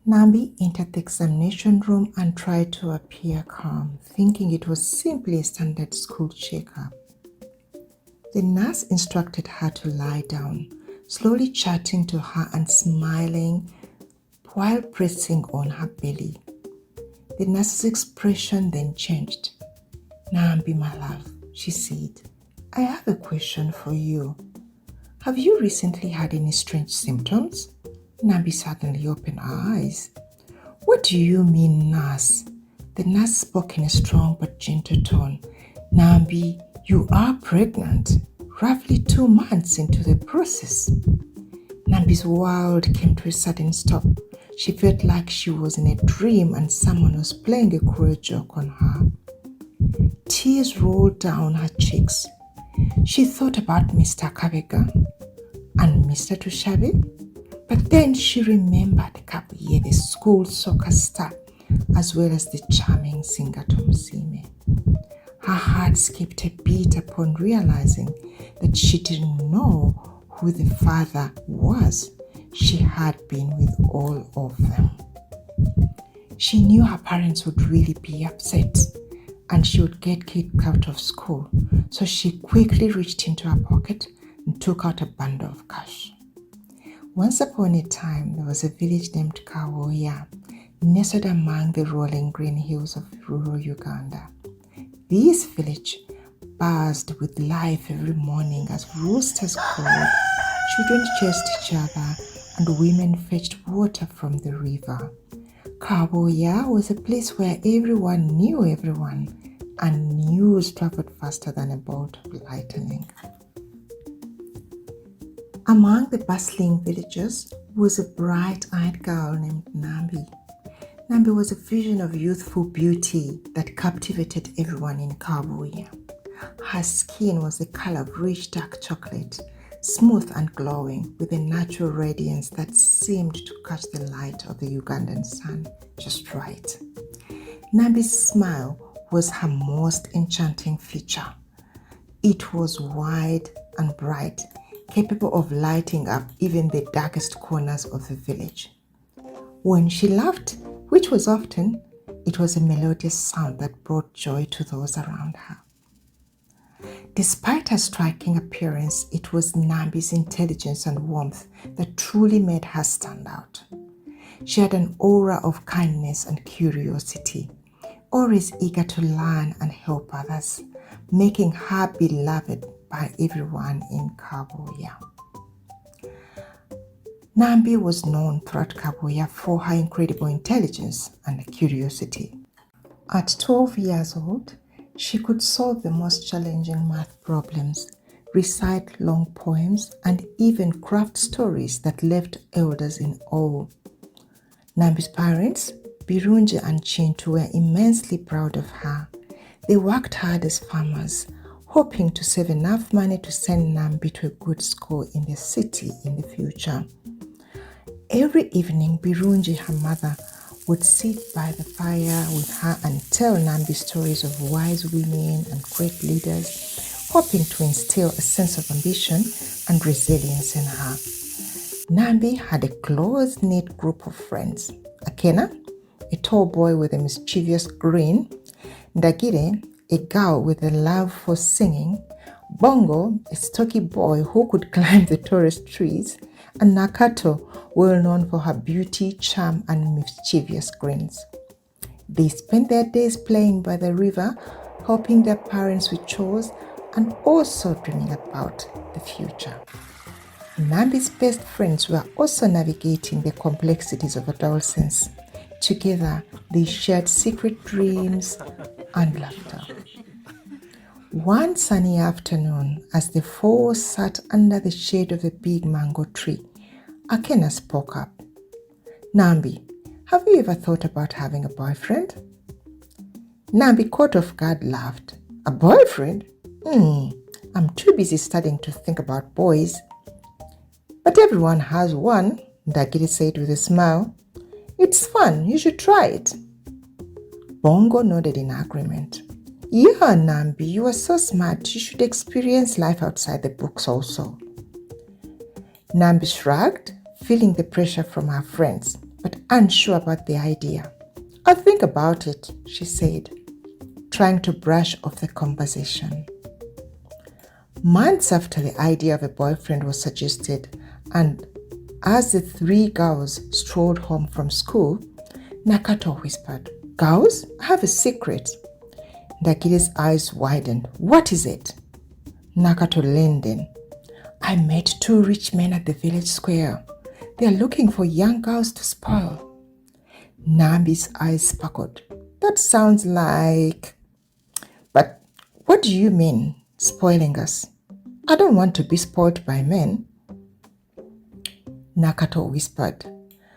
Nambi entered the examination room and tried to appear calm, thinking it was simply a standard school checkup. The nurse instructed her to lie down, slowly chatting to her and smiling while pressing on her belly. The nurse's expression then changed. "Nambi, my love," she said, "I have a question for you. Have you recently had any strange symptoms?" Nambi suddenly opened her eyes. "What do you mean, nurse?" The nurse spoke in a strong but gentle tone. "Nambi, you are pregnant, roughly 2 months into the process." Nambi's world came to a sudden stop. She felt like she was in a dream and someone was playing a cruel joke on her. Tears rolled down her cheeks. She thought about Mr. Kabega and Mr. Tushabe, but then she remembered Kabuye, the school soccer star, as well as the charming singer Tomusime. Her heart skipped a beat upon realizing that she didn't know who the father was. She had been with all of them. She knew her parents would really be upset and she would get kicked out of school, so she quickly reached into her pocket and took out a bundle of cash. Once upon a time, there was a village named Kawoya, nestled among the rolling green hills of rural Uganda. This village buzzed with life every morning as roosters crowed, children chased each other, and women fetched water from the river. Kawoya was a place where everyone knew everyone, and news traveled faster than a bolt of lightning. Among the bustling villagers was a bright-eyed girl named Nambi. Nambi was a vision of youthful beauty that captivated everyone in Kabuya. Her skin was the color of rich dark chocolate, smooth and glowing, with a natural radiance that seemed to catch the light of the Ugandan sun just right. Nambi's smile was her most enchanting feature. It was wide and bright, capable of lighting up even the darkest corners of the village. When she laughed, which was often, it was a melodious sound that brought joy to those around her. Despite her striking appearance, it was Nambi's intelligence and warmth that truly made her stand out. She had an aura of kindness and curiosity, always eager to learn and help others, making her beloved by everyone in Kabuya. Nambi was known throughout Kabuya for her incredible intelligence and curiosity. At 12 years old, she could solve the most challenging math problems, recite long poems, and even craft stories that left elders in awe. Nambi's parents, Birunji and Chintu, were immensely proud of her. They worked hard as farmers, hoping to save enough money to send Nambi to a good school in the city in the future. Every evening, Birunji, her mother, would sit by the fire with her and tell Nambi stories of wise women and great leaders, hoping to instill a sense of ambition and resilience in her. Nambi had a close-knit group of friends. Akena, a tall boy with a mischievous grin; Ndagire, a girl with a love for singing; Bongo, a stocky boy who could climb the tallest trees; and Nakato, well known for her beauty, charm, and mischievous grins. They spent their days playing by the river, helping their parents with chores, and also dreaming about the future. Nambi's best friends were also navigating the complexities of adolescence. Together, they shared secret dreams and laughter. One sunny afternoon, as the four sat under the shade of a big mango tree, Akena spoke up. "Nambi, have you ever thought about having a boyfriend?" Nambi, caught off guard, laughed. "A boyfriend? I'm too busy studying to think about boys." "But everyone has one," Ndagiri said with a smile. "It's fun, you should try it." Bongo nodded in agreement. "Yeah, Nambi, you are so smart. You should experience life outside the books also." Nambi shrugged, feeling the pressure from her friends. but unsure about the idea. "I'll think about it," she said, trying to brush off the conversation. Months after the idea of a boyfriend was suggested, and as the three girls strolled home from school, Nakato whispered, "Girls, I have a secret." Ndagire's eyes widened. "What is it?" Nakato leaned in. "I met two rich men at the village square. They are looking for young girls to spoil." Nambi's eyes sparkled. "That sounds like... But what do you mean, spoiling us? I don't want to be spoiled by men." Nakato whispered,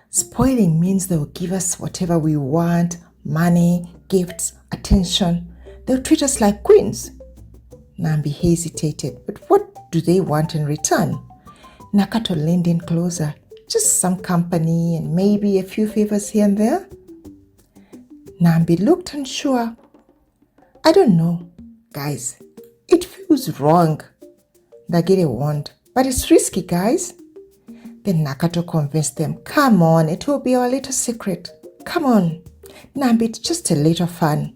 "Spoiling means they'll give us whatever we want, money, gifts, attention. They'll treat us like queens." Nambi hesitated. "But what do they want in return?" Nakato leaned in closer. "Just some company and maybe a few favors here and there." Nambi looked unsure. "I don't know, guys. It feels wrong," Ndagire warned. "But it's risky, guys." Then Nakato convinced them. "Come on, it will be our little secret. Come on, Nambi, it's just a little fun.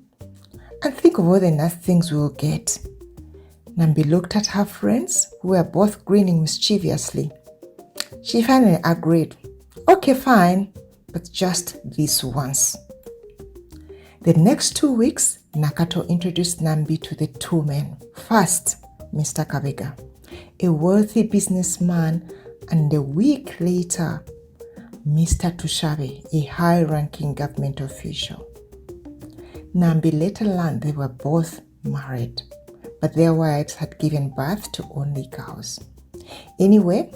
And think of all the nice things we'll get." Nambi looked at her friends, who were both grinning mischievously. She finally agreed. "Okay, fine, but just this once." The next 2 weeks, Nakato introduced Nambi to the two men. First, Mr. Kabega, a wealthy businessman, and a week later, Mr. Tushabe, a high-ranking government official. Nambi later learned they were both married, but their wives had given birth to only girls. Anyway,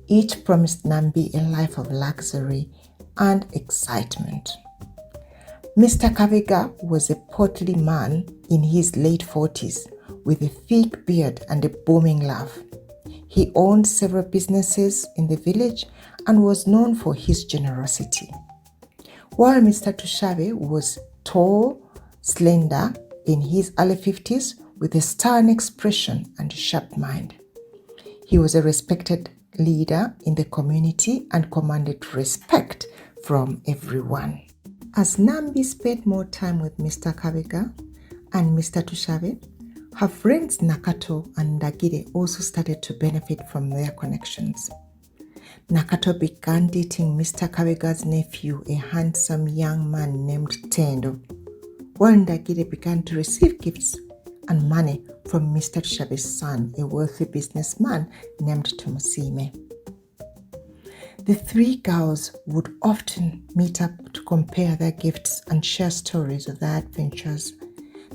each promised Nambi a life of luxury and excitement. Mr. Kavega was a portly man in his late 40s with a thick beard and a booming laugh. He owned several businesses in the village and was known for his generosity. While Mr. Tushabe was tall, slender, in his early 50s with a stern expression and a sharp mind. He was a respected leader in the community and commanded respect from everyone. As Nambi spent more time with Mr. Kavega and Mr. Tushabe, her friends Nakato and Ndagire also started to benefit from their connections. Nakato began dating Mr. Kavega's nephew, a handsome young man named Tendo, while Ndagire began to receive gifts and money from Mr. Tushabe's son, a wealthy businessman named Tomusime. The three girls would often meet up to compare their gifts and share stories of their adventures.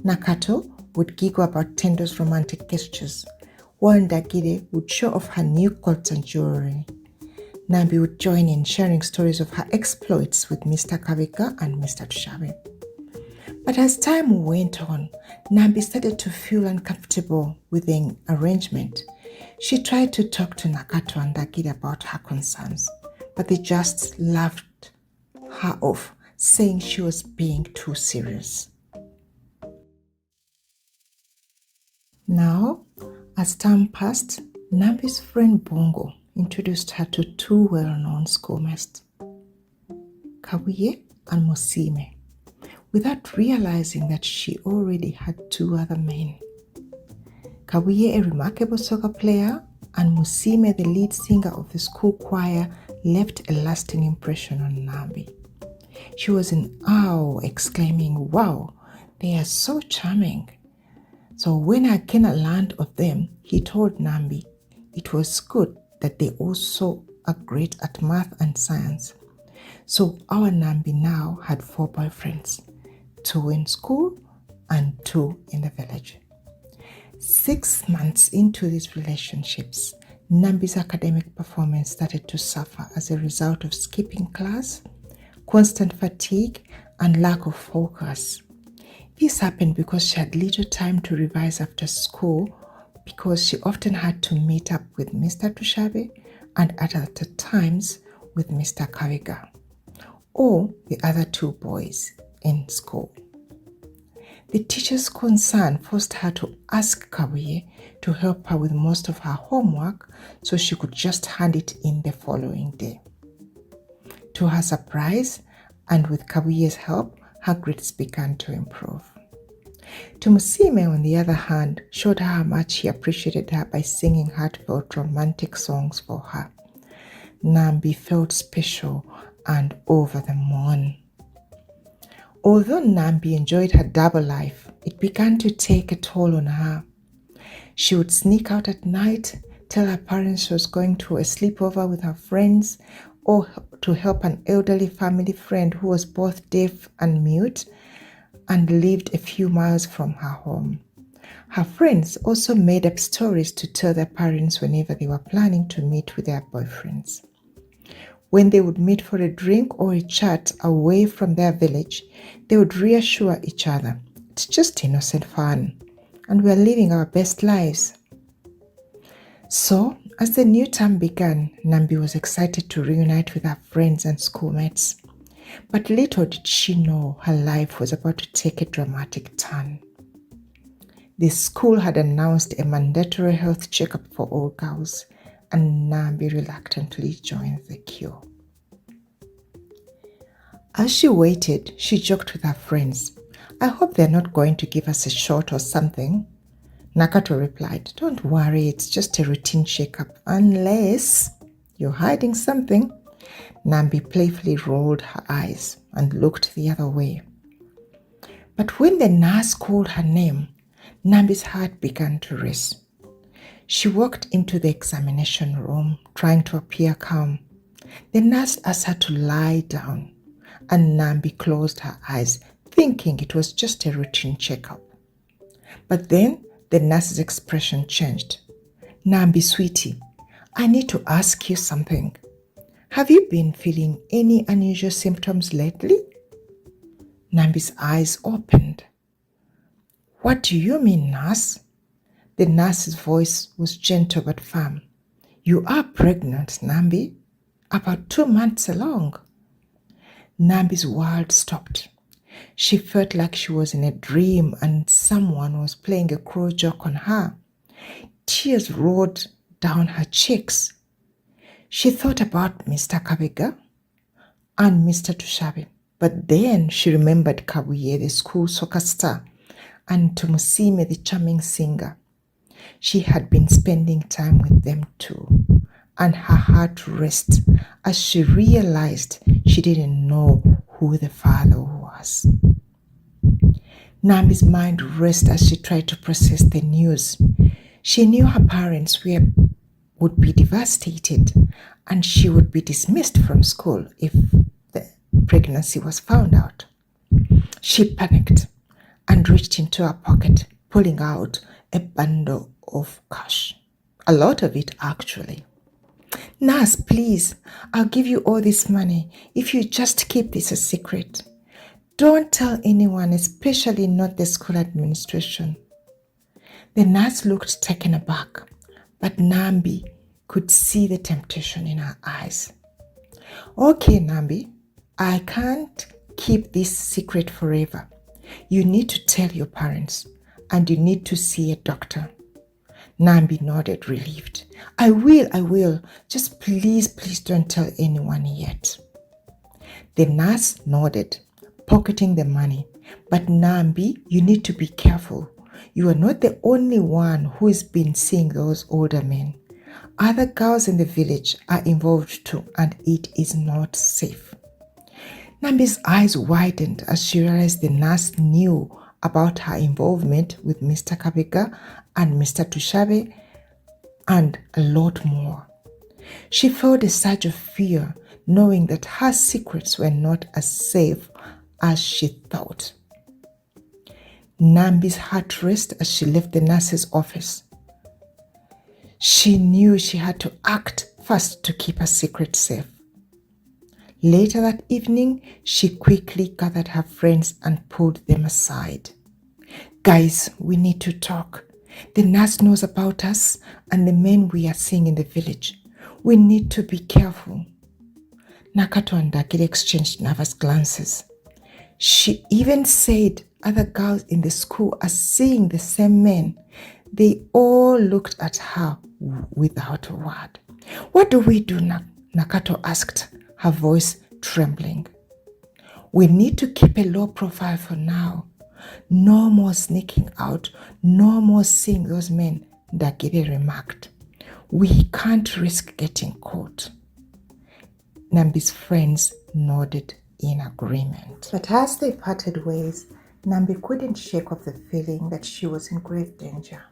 Nakato would giggle about Tendo's romantic gestures, while Ndagire would show off her new clothes and jewelry. Nambi would join in sharing stories of her exploits with Mr. Kavika and Mr. Tushabe. But as time went on, Nambi started to feel uncomfortable with the arrangement. She tried to talk to Nakato and Ndagire about her concerns, but they just laughed her off, saying she was being too serious. Now, as time passed, Nambi's friend Bongo introduced her to two well-known schoolmates, Kabuye and Musime, without realizing that she already had two other men. Kabuye, a remarkable soccer player, and Musime, the lead singer of the school choir, left a lasting impression on Nambi. She was in awe, exclaiming, "Wow, they are so charming." So when Akena learned of them, he told Nambi it was good that they also are great at math and science. So our Nambi now had 4 boyfriends, 2 in school and 2 in the village. 6 months into these relationships, Nambi's academic performance started to suffer as a result of skipping class, constant fatigue, and lack of focus. This happened because she had little time to revise after school, because she often had to meet up with Mr. Tushabe and at other times with Mr. Kaviga or the other 2 boys in school. The teacher's concern forced her to ask Kabuye to help her with most of her homework so she could just hand it in the following day. To her surprise, and with Kabuye's help, her grades began to improve. Tumusime, on the other hand, showed her how much he appreciated her by singing heartfelt romantic songs for her. Nambi felt special and over the moon. Although Nambi enjoyed her double life, it began to take a toll on her. She would sneak out at night, tell her parents she was going to a sleepover with her friends, or to help an elderly family friend who was both deaf and mute and lived a few miles from her home. Her friends also made up stories to tell their parents whenever they were planning to meet with their boyfriends. When they would meet for a drink or a chat away from their village, they would reassure each other, "It's just innocent fun, and we're living our best lives." So, as the new term began, Nambi was excited to reunite with her friends and schoolmates. But little did she know her life was about to take a dramatic turn. The school had announced a mandatory health checkup for all girls, and Nambi reluctantly joined the queue. As she waited, she joked with her friends, "I hope they're not going to give us a shot or something." Nakato replied, "Don't worry, it's just a routine checkup, unless you're hiding something." Nambi playfully rolled her eyes and looked the other way. But when the nurse called her name, Nambi's heart began to race. She walked into the examination room, trying to appear calm. The nurse asked her to lie down, and Nambi closed her eyes, thinking it was just a routine checkup. But then the nurse's expression changed. "Nambi, sweetie, I need to ask you something. Have you been feeling any unusual symptoms lately?" Nambi's eyes opened. "What do you mean, nurse?" The nurse's voice was gentle but firm. "You are pregnant, Nambi. About 2 months along." Nambi's world stopped. She felt like she was in a dream and someone was playing a cruel joke on her. Tears rolled down her cheeks. She thought about Mr. Kabega and Mr. Tushabe, but then she remembered Kabuye, the school soccer star, and Tumusime, the charming singer. She had been spending time with them too, and her heart raced as she realized she didn't know who the father was. Nambi's mind raced as she tried to process the news. She knew her parents would be devastated, and she would be dismissed from school if the pregnancy was found out. She panicked and reached into her pocket, pulling out a bundle of cash. A lot of it, actually. "Nurse, please, I'll give you all this money if you just keep this a secret. Don't tell anyone, especially not the school administration." The nurse looked taken aback, but Nambi could see the temptation in her eyes. "Okay, Nambi, I can't keep this secret forever. You need to tell your parents, and you need to see a doctor." Nambi nodded, relieved. I will. Just please don't tell anyone yet." The nurse nodded, pocketing the money. "But Nambi, you need to be careful. You are not the only one who has been seeing those older men. Other girls in the village are involved too, and it is not safe." Nambi's eyes widened as she realized the nurse knew about her involvement with Mr. Kabega and Mr. Tushabe and a lot more. She felt a surge of fear, knowing that her secrets were not as safe as she thought. Nambi's heart raced as she left the nurse's office. She knew she had to act fast to keep her secret safe. Later that evening, she quickly gathered her friends and pulled them aside. "Guys, we need to talk. The nurse knows about us and the men we are seeing in the village. We need to be careful." Nakato and Dakiri exchanged nervous glances. She even said other girls in the school are seeing the same men. They all looked at her without a word. "What do we do now?" Nakato asked, her voice trembling. We need to keep a low profile for now. No more sneaking out, no more seeing those men, Ndagire remarked. We can't risk getting caught. Nambi's friends nodded in agreement. But as they parted ways, Nambi couldn't shake off the feeling that she was in grave danger.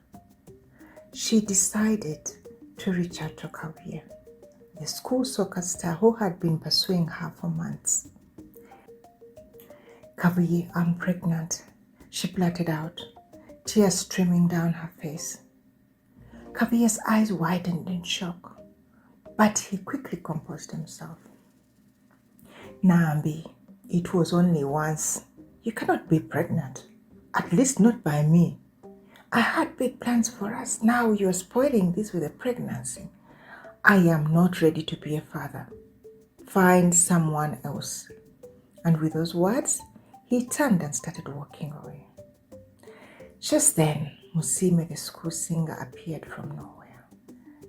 She decided to reach out to Kawiye, the school soccer star who had been pursuing her for months. Kawiye, I'm pregnant, she blurted out, tears streaming down her face. Kawiye's eyes widened in shock, but he quickly composed himself. Nambi, it was only once. You cannot be pregnant, at least not by me. I had big plans for us. Now you're spoiling this with a pregnancy. I am not ready to be a father. Find someone else. And with those words, he turned and started walking away. Just then, Musime, the school singer, appeared from nowhere.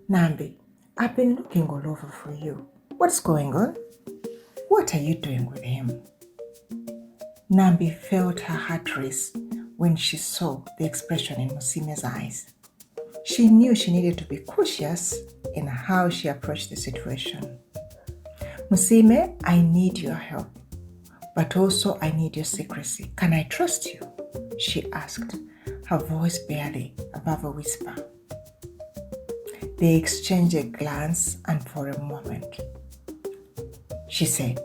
Nambi, I've been looking all over for you. What's going on? What are you doing with him? Nambi felt her heart race when she saw the expression in Musime's eyes. She knew she needed to be cautious in how she approached the situation. Musime, I need your help, but also I need your secrecy. Can I trust you? She asked, her voice barely above a whisper. They exchanged a glance, and for a moment, she said,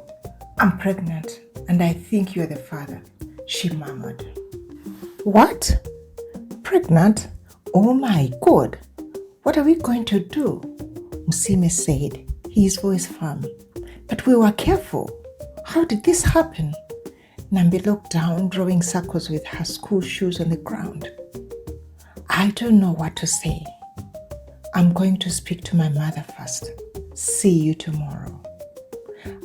I'm pregnant, and I think you're the father, she murmured. What? Pregnant? Oh my God! What are we going to do? Musime said, his voice firm. But we were careful. How did this happen? Nambi looked down, drawing circles with her school shoes on the ground. I don't know what to say. I'm going to speak to my mother first. See you tomorrow.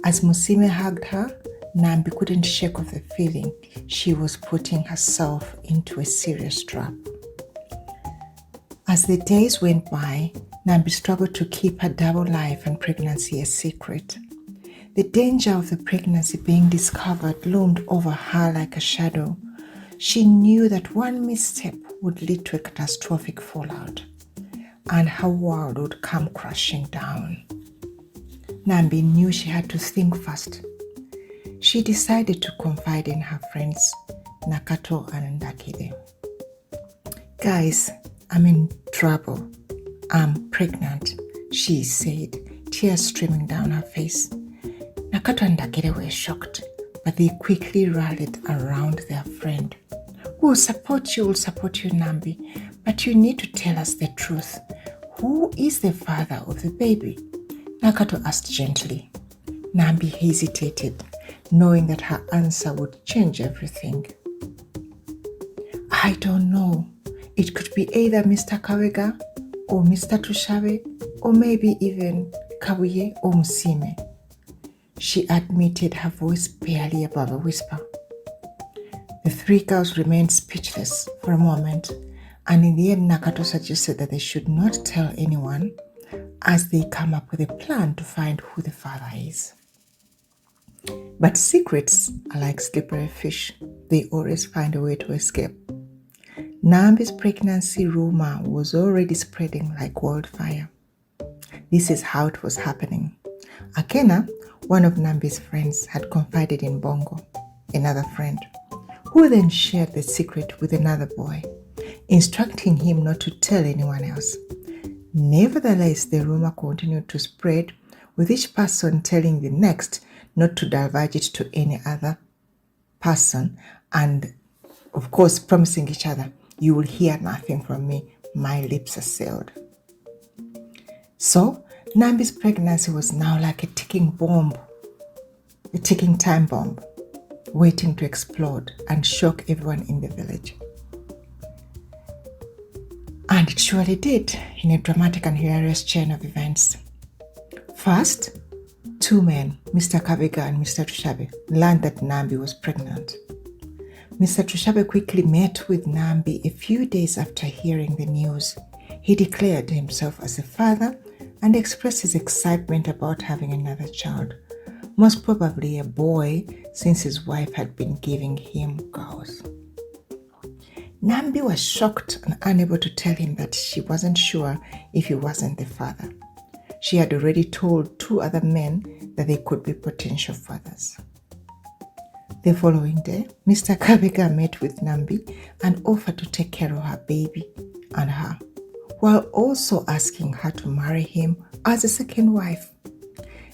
As Musime hugged her, Nambi couldn't shake off the feeling she was putting herself into a serious trap. As the days went by, Nambi struggled to keep her double life and pregnancy a secret. The danger of the pregnancy being discovered loomed over her like a shadow. She knew that one misstep would lead to a catastrophic fallout, and her world would come crashing down. Nambi knew she had to think fast. She decided to confide in her friends, Nakato and Ndakide. Guys, I'm in trouble. I'm pregnant, she said, tears streaming down her face. Nakato and Ndakide were shocked, but they quickly rallied around their friend. We'll support you, Nambi, but you need to tell us the truth. Who is the father of the baby? Nakato asked gently. Nambi hesitated, knowing that her answer would change everything. I don't know. It could be either Mr. Kawega or Mr. Tushabe, or maybe even Kawiye or Musime, she admitted, her voice barely above a whisper. The three girls remained speechless for a moment, and in the end Nakato suggested that they should not tell anyone as they come up with a plan to find who the father is. But secrets are like slippery fish. They always find a way to escape. Nambi's pregnancy rumor was already spreading like wildfire. This is how it was happening. Akena, one of Nambi's friends, had confided in Bongo, another friend, who then shared the secret with another boy, instructing him not to tell anyone else. Nevertheless, the rumor continued to spread, with each person telling the next not to divulge it to any other person, and of course promising each other, you will hear nothing from me, my lips are sealed. So, Nambi's pregnancy was now like a ticking bomb, a ticking time bomb, waiting to explode and shock everyone in the village. And it surely did, in a dramatic and hilarious chain of events. First, two men, Mr. Kawega and Mr. Tushabe, learned that Nambi was pregnant. Mr. Tushabe quickly met with Nambi a few days after hearing the news. He declared himself as a father and expressed his excitement about having another child. most probably a boy, since his wife had been giving him girls. Nambi was shocked and unable to tell him that she wasn't sure if he wasn't the father. She had already told 2 other men that they could be potential fathers. The following day, Mr. Kabega met with Nambi and offered to take care of her baby and her, while also asking her to marry him as a second wife.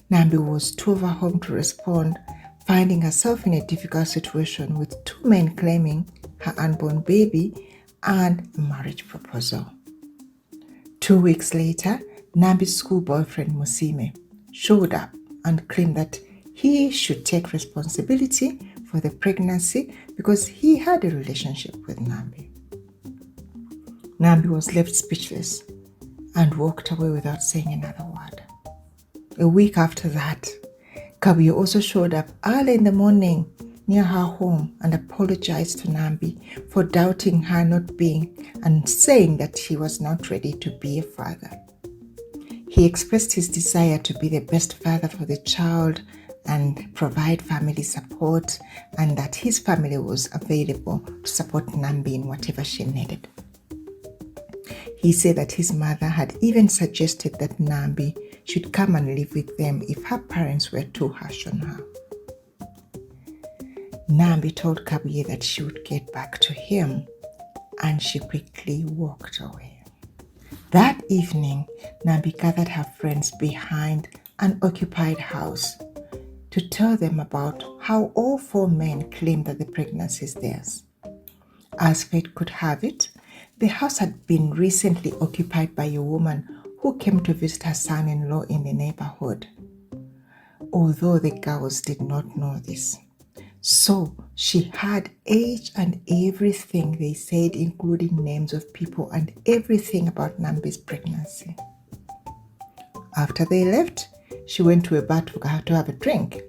Nambi was too overwhelmed to respond, finding herself in a difficult situation with 2 men claiming her unborn baby and a marriage proposal. 2 weeks later, Nambi's school boyfriend Musime showed up and claimed that he should take responsibility for the pregnancy because he had a relationship with Nambi. Nambi was left speechless and walked away without saying another word. A week after that, Kabuye also showed up early in the morning near her home and apologized to Nambi for doubting her not being and saying that he was not ready to be a father. He expressed his desire to be the best father for the child and provide family support, and that his family was available to support Nambi in whatever she needed. He said that his mother had even suggested that Nambi should come and live with them if her parents were too harsh on her. Nambi told Kabuye that she would get back to him, and she quickly walked away. That evening, Nambi gathered her friends behind an occupied house to tell them about how all 4 men claimed that the pregnancy is theirs. As fate could have it, the house had been recently occupied by a woman who came to visit her son-in-law in the neighborhood, although the girls did not know this. So she had each and everything they said, including names of people and everything about Nambi's pregnancy. After they left, she went to a bar to have a drink.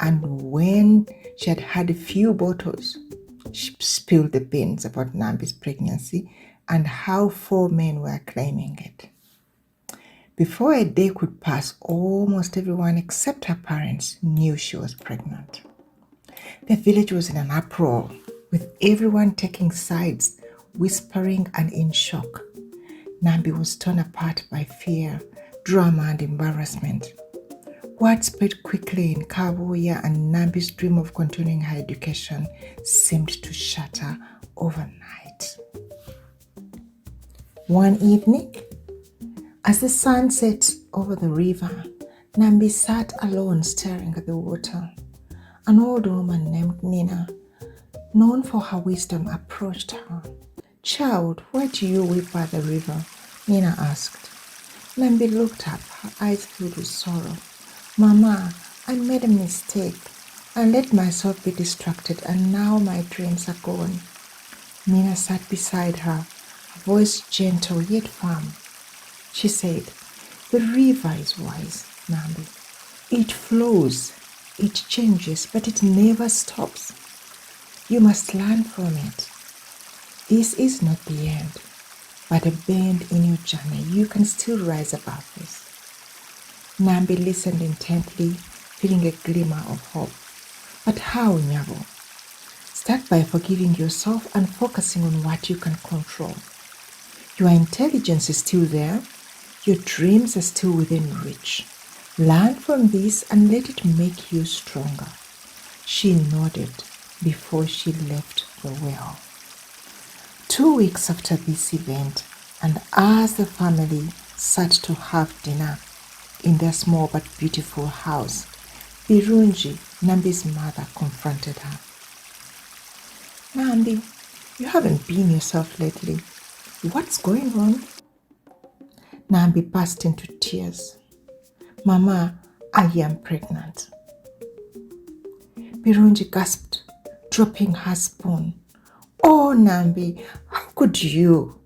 And when she had had a few bottles, she spilled the beans about Nambi's pregnancy and how 4 men were claiming it. Before a day could pass, almost everyone except her parents knew she was pregnant. The village was in an uproar, with everyone taking sides, whispering and in shock. Nambi was torn apart by fear, drama and embarrassment. Word spread quickly in Kabuye, and Nambi's dream of continuing her education seemed to shatter overnight. One evening, as the sun set over the river, Nambi sat alone staring at the water. An old woman named Nina, known for her wisdom, approached her. "Child, why do you weep by the river?" Nina asked. Nambi looked up, her eyes filled with sorrow. "Mama, I made a mistake. I let myself be distracted and now my dreams are gone." Nina sat beside her, her voice gentle yet firm. She said, "The river is wise, Nambi. It flows, it changes, but it never stops. You must learn from it. This is not the end, but a bend in your journey. You can still rise above this." Nambi listened intently, feeling a glimmer of hope. "But how, Nyabo?" "Start by forgiving yourself and focusing on what you can control. Your intelligence is still there. Your dreams are still within reach. Learn from this and let it make you stronger." She nodded before she left the well. 2 weeks after this event, and as the family sat to have dinner in their small but beautiful house, Birunji, Nambi's mother, confronted her. "Nambi, you haven't been yourself lately. What's going on?" Nambi burst into tears. "Mama, I am pregnant." Birunji gasped, dropping her spoon. "Oh, Nambi, how could you?"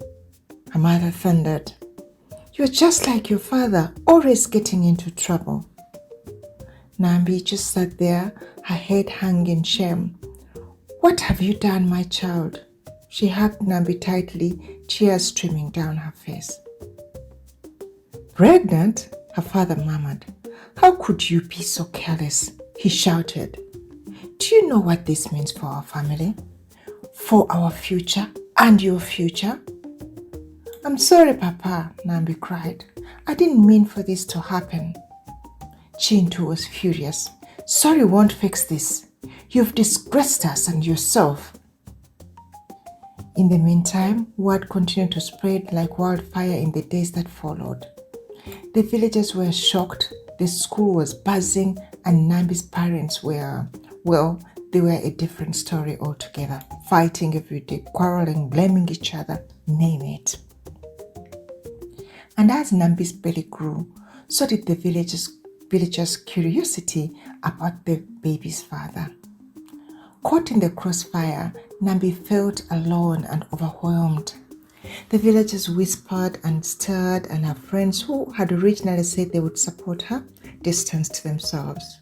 Her mother thundered. "You're just like your father, always getting into trouble." Nambi just sat there, her head hung in shame. "What have you done, my child?" She hugged Nambi tightly, tears streaming down her face. "Pregnant?" her father murmured. "How could you be so careless? He shouted. Do you know what this means for our family? For our future and your future? I'm sorry, Papa, Nambi cried. I didn't mean for this to happen. Chintu was furious. Sorry won't fix this. You've disgraced us and yourself. In the meantime, word continued to spread like wildfire in the days that followed. The villagers were shocked, the school was buzzing, and Nambi's parents were, they were a different story altogether. Fighting every day, quarreling, blaming each other, name it. And as Nambi's belly grew, so did the villagers' curiosity about the baby's father. Caught in the crossfire, Nambi felt alone and overwhelmed. The villagers whispered and stirred, and her friends who had originally said they would support her distanced themselves.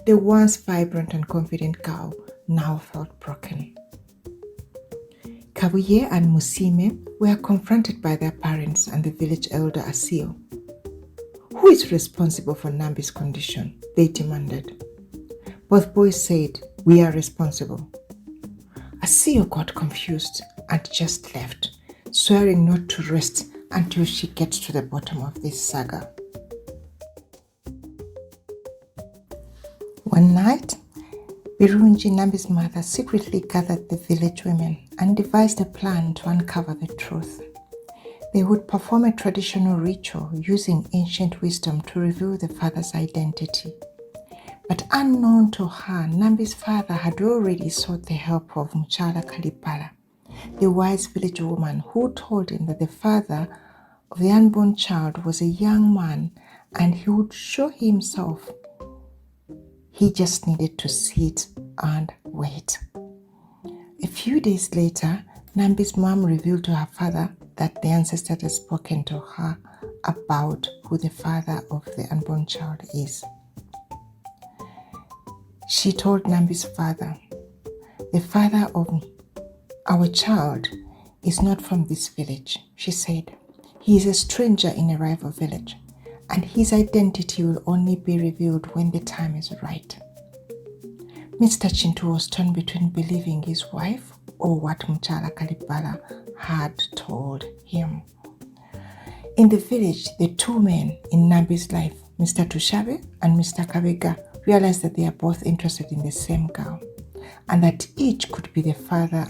The once vibrant and confident girl now felt broken. Kabuye and Musime were confronted by their parents and the village elder Asio. Who is responsible for Nambi's condition? They demanded. Both boys said, we are responsible. Asio got confused and just left, swearing not to rest until she gets to the bottom of this saga. One night, Birunji, Nambi's mother, secretly gathered the village women and devised a plan to uncover the truth. They would perform a traditional ritual using ancient wisdom to reveal the father's identity. But unknown to her, Nambi's father had already sought the help of Muchala Kalipala, the wise village woman who told him that the father of the unborn child was a young man and he would show himself. He just needed to sit and wait. A few days later, Nambi's mom revealed to her father that the ancestor had spoken to her about who the father of the unborn child is. She told Nambi's father, the father of our child is not from this village, she said. He is a stranger in a rival village, and his identity will only be revealed when the time is right. Mr. Chintu was torn between believing his wife or what Muchala Kalipala had told him. In the village, the two men in Nambi's life, Mr. Tushabe and Mr. Kabega, realized that they are both interested in the same girl and that each could be the father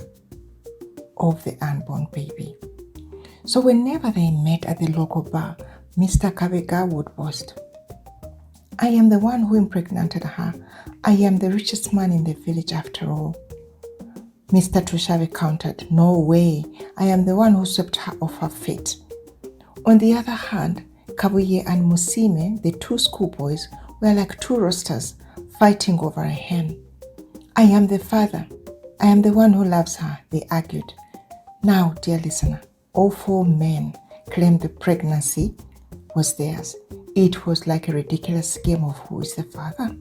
of the unborn baby. So whenever they met at the local bar, Mr. Kabega would boast, I am the one who impregnated her. I am the richest man in the village after all. Mr. Tushabe countered, no way, I am the one who swept her off her feet. On the other hand, Kabuye and Musime, the two schoolboys, were like two roosters fighting over a hen. I am the father. I am the one who loves her, they argued. Now, dear listener, all four men claimed the pregnancy was theirs. It was like a ridiculous game of who is the father.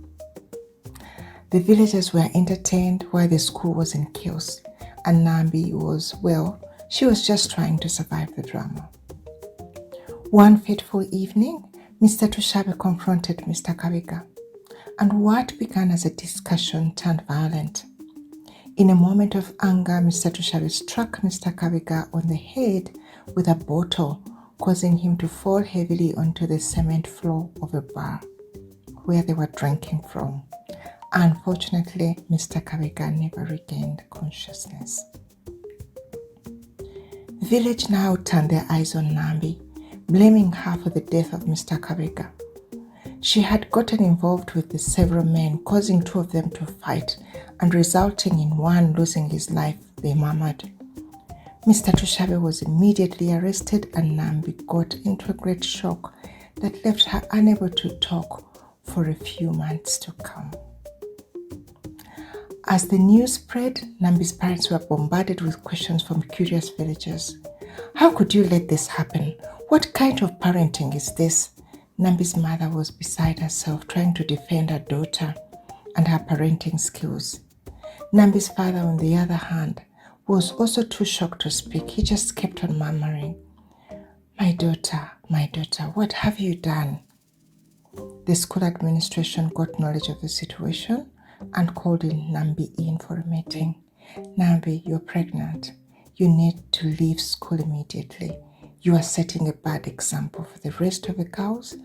The villagers were entertained while the school was in chaos, and Nambi was, she was just trying to survive the drama. One fateful evening, Mr. Tushabe confronted Mr. Kabega, and what began as a discussion turned violent. In a moment of anger, Mr. Tushabe struck Mr. Kabega on the head with a bottle, causing him to fall heavily onto the cement floor of a bar where they were drinking from. Unfortunately, Mr. Kabega never regained consciousness. The village now turned their eyes on Nambi, blaming her for the death of Mr. Kabega. She had gotten involved with the several men, causing two of them to fight and resulting in one losing his life, they murmured. Mr. Tushabe was immediately arrested and Nambi got into a great shock that left her unable to talk for a few months to come. As the news spread, Nambi's parents were bombarded with questions from curious villagers. How could you let this happen? What kind of parenting is this? Nambi's mother was beside herself, trying to defend her daughter and her parenting skills. Nambi's father, on the other hand, was also too shocked to speak. He just kept on murmuring, my daughter, what have you done? The school administration got knowledge of the situation and called Nambi in for a meeting. Nambi, you're pregnant. You need to leave school immediately. You are setting a bad example for the rest of the girls,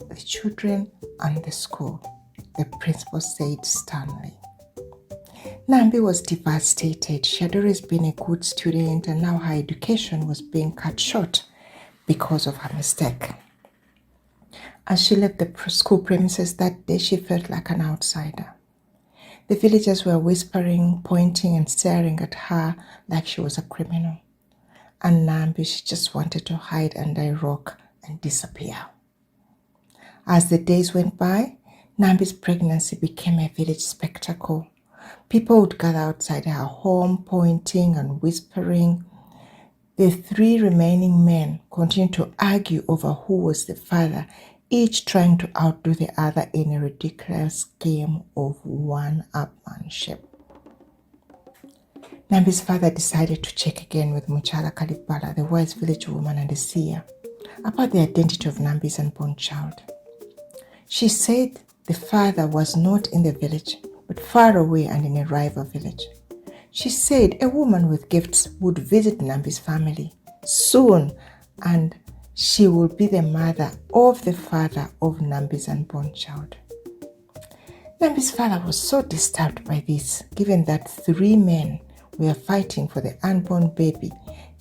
the children, and the school, the principal said sternly. Nambi was devastated. She had always been a good student and now her education was being cut short because of her mistake. As she left the school premises that day, she felt like an outsider. The villagers were whispering, pointing and staring at her like she was a criminal. And Nambi, she just wanted to hide under a rock and disappear. As the days went by, Nambi's pregnancy became a village spectacle. People would gather outside her home, pointing and whispering. The three remaining men continued to argue over who was the father, each trying to outdo the other in a ridiculous game of one-upmanship. Nambi's father decided to check again with Muchala Kalipala, the wise village woman and the seer, about the identity of Nambi's unborn child. She said the father was not in the village, but far away and in a rival village. She said a woman with gifts would visit Nambi's family soon and she would be the mother of the father of Nambi's unborn child. Nambi's father was so disturbed by this, given that three men were fighting for the unborn baby,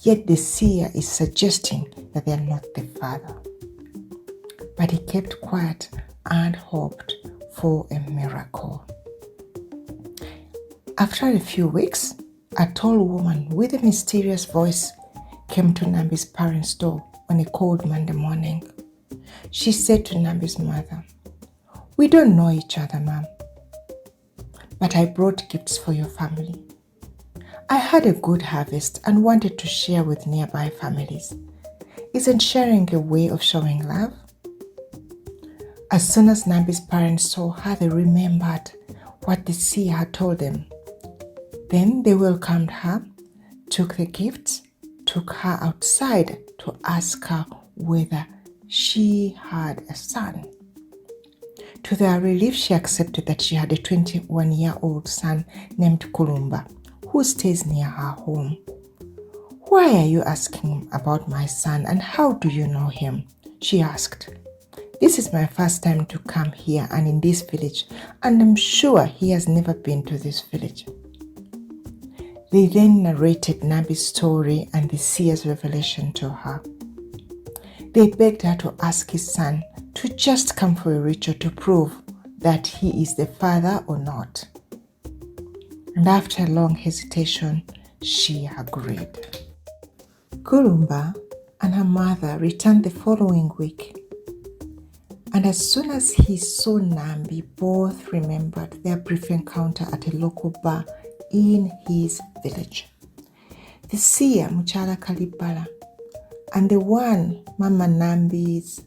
yet the seer is suggesting that they are not the father. But he kept quiet and hoped for a miracle. After a few weeks, a tall woman with a mysterious voice came to Nambi's parents' door on a cold Monday morning. She said to Nambi's mother, "We don't know each other, Mom, but I brought gifts for your family. I had a good harvest and wanted to share with nearby families. Isn't sharing a way of showing love?" As soon as Nambi's parents saw her, they remembered what the seer had told them. Then they welcomed her, took the gifts, took her outside to ask her whether she had a son. To their relief, she accepted that she had a 21-year-old son named Kulumba, who stays near her home. "Why are you asking about my son and how do you know him?" she asked. "This is my first time to come here and in this village, and I'm sure he has never been to this village." They then narrated Nambi's story and the seer's revelation to her. They begged her to ask his son to just come for a ritual to prove that he is the father or not. And after a long hesitation, she agreed. Kulumba and her mother returned the following week. And as soon as he saw Nambi, both remembered their brief encounter at a local bar in his village. The seer, Muchala Kalipala, and the one Mama Nambi's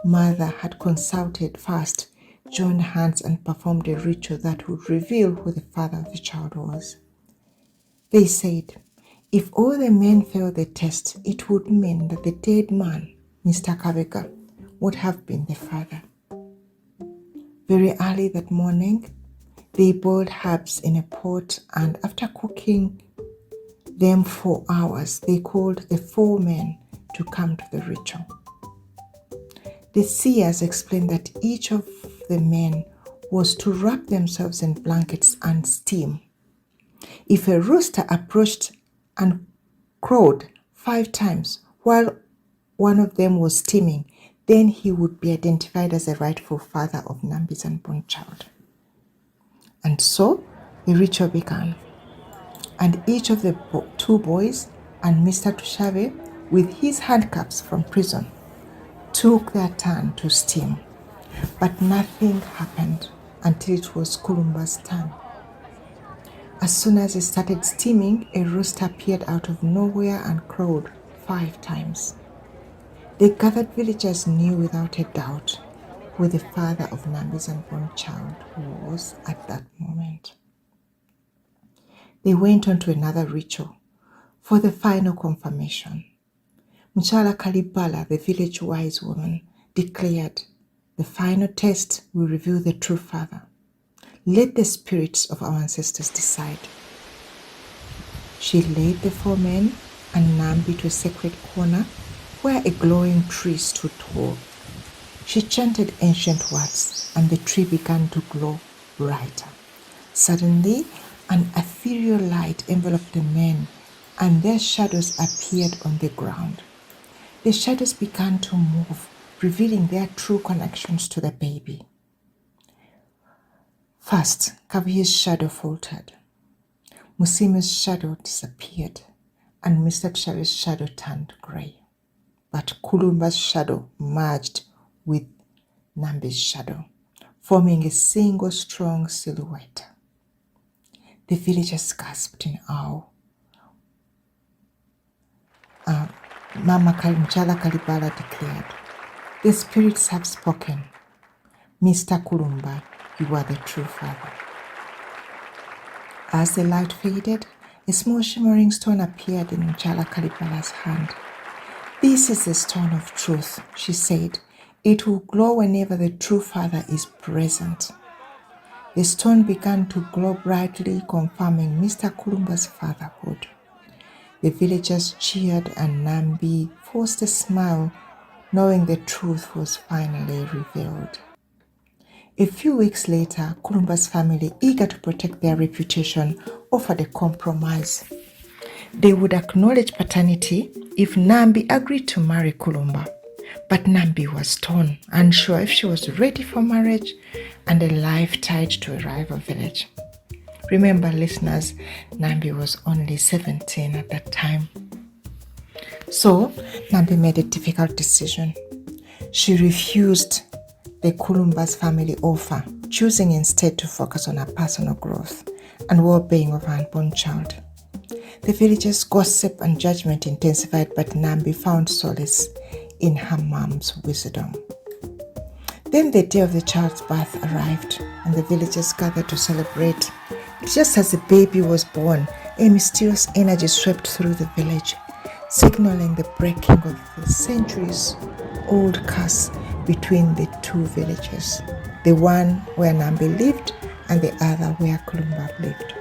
mother had consulted first, joined hands and performed a ritual that would reveal who the father of the child was. They said, if all the men failed the test, it would mean that the dead man, Mr. Kaveka, would have been the father. Very early that morning, they boiled herbs in a pot, and after cooking them for hours, they called the 4 men to come to the ritual. The seers explained that each of the men was to wrap themselves in blankets and steam. If a rooster approached and crowed 5 times while one of them was steaming, then he would be identified as the rightful father of Nambi's unborn child. And so the ritual began, and each of the 2 boys and Mr. Tushave, with his handcuffs from prison, took their turn to steam. But nothing happened until it was Kulumba's turn. As soon as he started steaming, a rooster appeared out of nowhere and crowed 5 times. The gathered villagers knew without a doubt who the father of Nambi's unborn child was at that moment. They went on to another ritual for the final confirmation. Muchala Kalipala, the village wise woman, declared The final test will reveal the true father. Let the spirits of our ancestors decide. She led the 4 men and Nambi to a sacred corner where a glowing tree stood tall. She chanted ancient words, and the tree began to glow brighter. Suddenly, an ethereal light enveloped the men, and their shadows appeared on the ground. The shadows began to move, revealing their true connections to the baby. First, Kavi's shadow faltered. Musime's shadow disappeared, and Mr. Chari's shadow turned grey. But Kulumba's shadow merged with Nambi's shadow, forming a single strong silhouette. The villagers gasped in awe. Mama Kalimchala Kalibala declared, "The spirits have spoken. Mr. Kulumba, you are the true father." As the light faded, a small shimmering stone appeared in Mchala Kalibala's hand. "This is the stone of truth," she said. "It will glow whenever the true father is present." The stone began to glow brightly, confirming Mr. Kulumba's fatherhood. The villagers cheered and Nambi forced a smile, knowing the truth was finally revealed. A few weeks later, Kulumba's family, eager to protect their reputation, offered a compromise. They would acknowledge paternity if Nambi agreed to marry Kulumba. But Nambi was torn, unsure if she was ready for marriage and a life tied to a rival village. Remember, listeners, Nambi was only 17 at that time. So, Nambi made a difficult decision. She refused the Kulumba's family offer, choosing instead to focus on her personal growth and well-being of her unborn child. The villagers' gossip and judgment intensified, but Nambi found solace in her mom's wisdom. Then the day of the child's birth arrived, and the villagers gathered to celebrate. Just as the baby was born, a mysterious energy swept through the village, signaling the breaking of the centuries-old curse between the two villages, the one where Nambi lived and the other where Kulumba lived.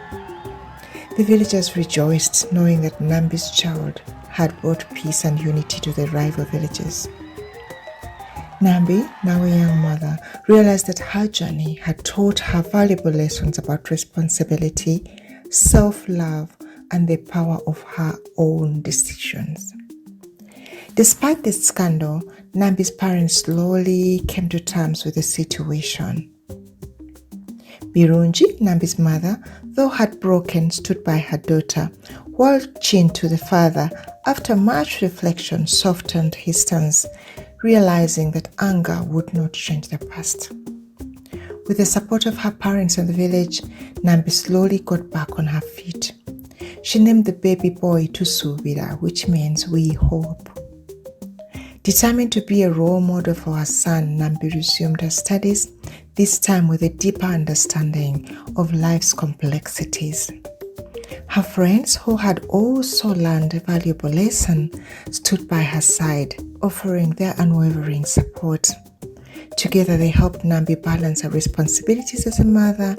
The villagers rejoiced, knowing that Nambi's child had brought peace and unity to the rival villages. Nambi, now a young mother, realized that her journey had taught her valuable lessons about responsibility, self-love, and the power of her own decisions. Despite this scandal, Nambi's parents slowly came to terms with the situation. Birunji, Nambi's mother, though heartbroken, stood by her daughter, while Chintu, the father, after much reflection, softened his stance, realizing that anger would not change the past. With the support of her parents and the village, Nambi slowly got back on her feet. She named the baby boy Tusubira, which means we hope. Determined to be a role model for her son, Nambi resumed her studies, this time with a deeper understanding of life's complexities. Her friends, who had also learned a valuable lesson, stood by her side, offering their unwavering support. Together, they helped Nambi balance her responsibilities as a mother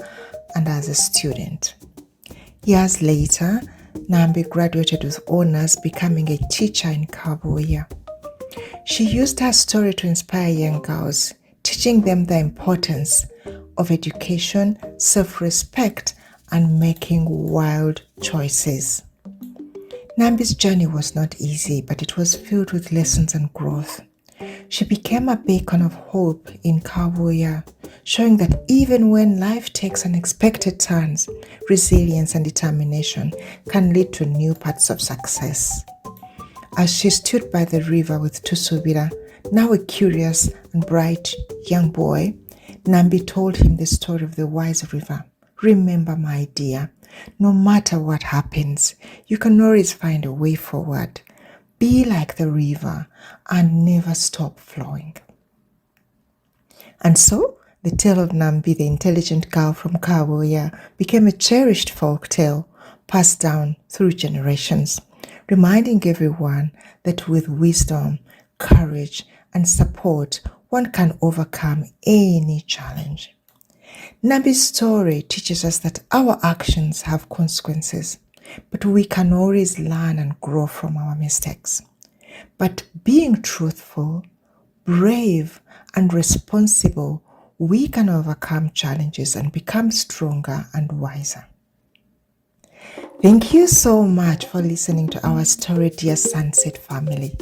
and as a student. Years later, Nambi graduated with honors, becoming a teacher in Kabuya. She used her story to inspire young girls, teaching them the importance of education, self-respect, and making wild choices. Nambi's journey was not easy, but it was filled with lessons and growth. She became a beacon of hope in Kabuya, showing that even when life takes unexpected turns, resilience and determination can lead to new paths of success. As she stood by the river with Tusubira, now a curious and bright young boy, Nambi told him the story of the wise river. "Remember, my dear, no matter what happens, you can always find a way forward. Be like the river and never stop flowing." And so, the tale of Nambi, the intelligent girl from Kabuya, became a cherished folk tale passed down through generations, reminding everyone that with wisdom, courage, and support, one can overcome any challenge. Nambi's story teaches us that our actions have consequences, but we can always learn and grow from our mistakes. But being truthful, brave, and responsible, we can overcome challenges and become stronger and wiser. Thank you so much for listening to our story, dear Sunset family.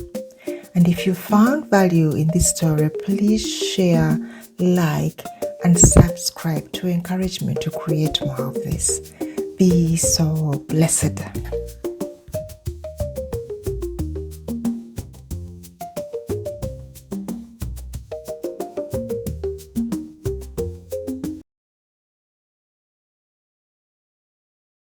And if you found value in this story, please share, like, and subscribe to encourage me to create more of this. Be so blessed.